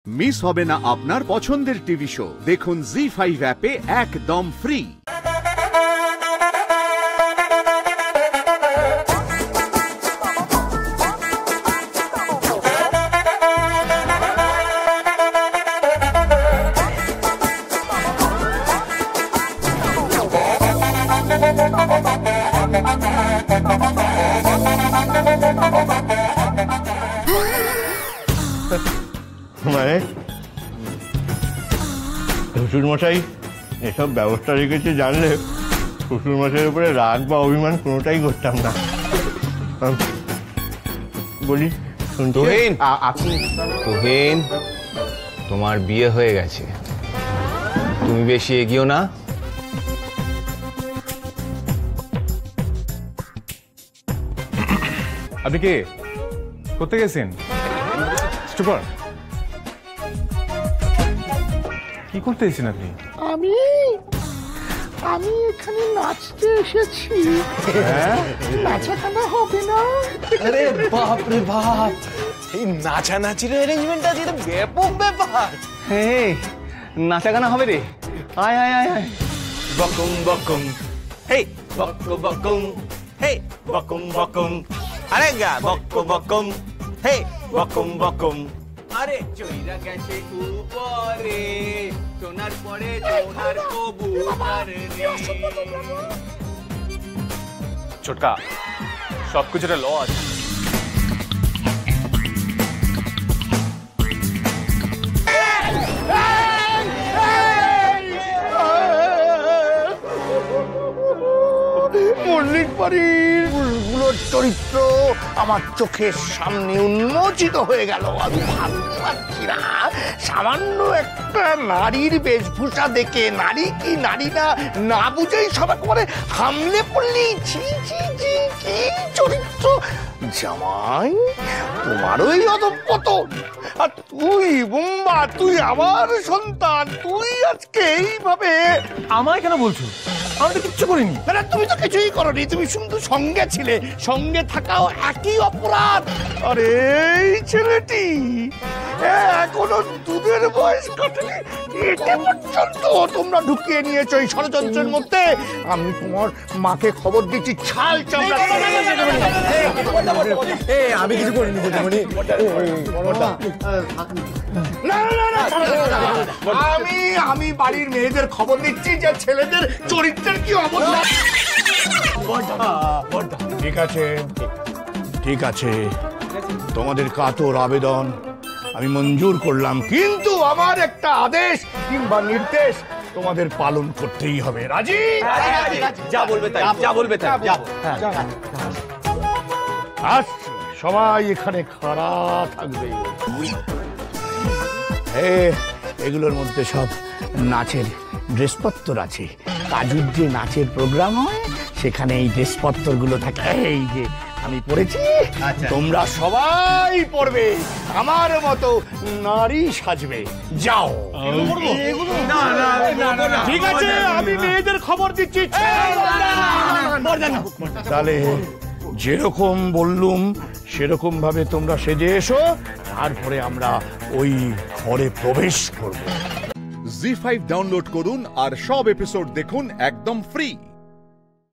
Miss হবে না আপনার পছন্দের টিভি শো। দেখুন জি5 অ্যাপে একদম ফ্রি। মানে শ্বশুরমশাই এসব ব্যবস্থা রেখেছে জানলে শ্বশুরমশাইয়ের উপরে রাগ বা অভিমান কোনোটাই করতাম না। বলি তুহিন, তুহিন, তোমার বিয়ে হয়ে গেছে, তুমি বেশি এগিয়েও না। আপনি কে? কোথায় গেছেন? স্টুপার, কি করতে এসেছেন আপনি? আমি এখানে নাচতে এসেছি। নাচাখানা হবে না? আরে বাপ রে বাপ, এই নাচানাচির অ্যারেঞ্জমেন্টটা যেটা ব্যাপক ব্যাপার। এই নাচা গানা হবে রে, আয় আয় আয় আয়। বকুম বকুম, হেই বকু বকুম, হেই বকুম বকুম, আরে গা বকু বকুম, হেই বকুম বকুম। আরে চইরা গেছে উপরে, সোনার পরে সোনার কবুতর রে। ছোটকা, সবকিছু একটা ল আছে। মল্লিক বাড়ির বুলবুলোর চরিত্র আমার চোখের সামনে উন্মোচিত হয়ে গেল। আমি ভাবতে পারছি না, সামান্য একটা নারীর বেশভূষা দেখে নারী কি নারী না না বুঝেই সবাই করে হামলে পড়লি। ছি ছি ছি, কি চরিত্র! জামাই, তোমারই অধঃপতন। আর তুই বুম্বা, তুই আমার সন্তান, তুই আজকে এইভাবে। আমায় কেন বলছো? আমি তো কিচ্ছু করিনি। না, তুমি তো কিছুই করনি, তুমি শুধু সঙ্গে ছিলে। সঙ্গে থাকাও একই অপরাধ। আরে এই ছেলেটি এখনো দুধের বয়স কাটেনি, এটা পর্যন্ত তোমরা ঢুকিয়ে নিয়েছো এই ষড়যন্ত্রের মধ্যে। আমি তোমার মাকে খবর দিচ্ছি, ছাল চামড়া। আমি কিছু করিনি বুঝিমনি। আমি বাড়ির মেয়েদের খবর দিচ্ছি যে ছেলেদের চরিত্রের কি অবস্থা। ঠিক আছে, ঠিক আছে, তোমাদের কাতর আবেদন আমি মঞ্জুর করলাম, কিন্তু আমার একটা আদেশ কিংবা নির্দেশ তোমাদের পালন করতেই হবে। রাজি? যা বলবে তাই, যা বলবে তাই, যাবো। আসছি, সবাই এখানে খাড়া থাকবে। এগুলোর মধ্যে সব নাচের ড্রেসপত্র আছে। কাজুর যে নাচের প্রোগ্রাম হয় সেখানে এই ড্রেসপত্রগুলো থাকে। এই যে আমি পড়েছি, তোমরা সবাই পড়বে, আমার মতো নারী সাজবে। যাও। ঠিক আছে, আমি মেয়েদের খবর দিচ্ছি। তাহলে যেরকম বললুম সেরকম ভাবে তোমরা সেজে এসো, তারপরে আমরা ওই ঘরে প্রবেশ করব। জি5 ডাউনলোড করুন আর সব এপিসোড দেখুন একদম ফ্রি।